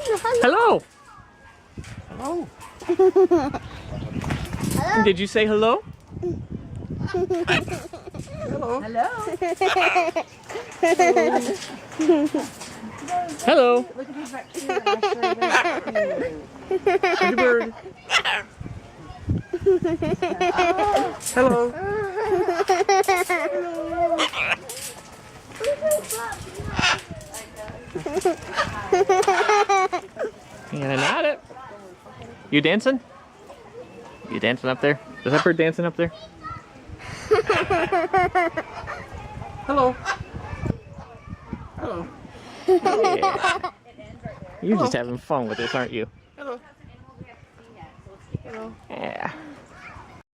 Hello. Hello. Did you say hello? Hello. Hello. Look at his back here. Pretty bird. Hello. You gonna nod it? You dancing? You dancing up there? Is that bird dancing up there? Hello. Hello. Yeah. You're just having fun with this, aren't you? Hello. Hello. Yeah.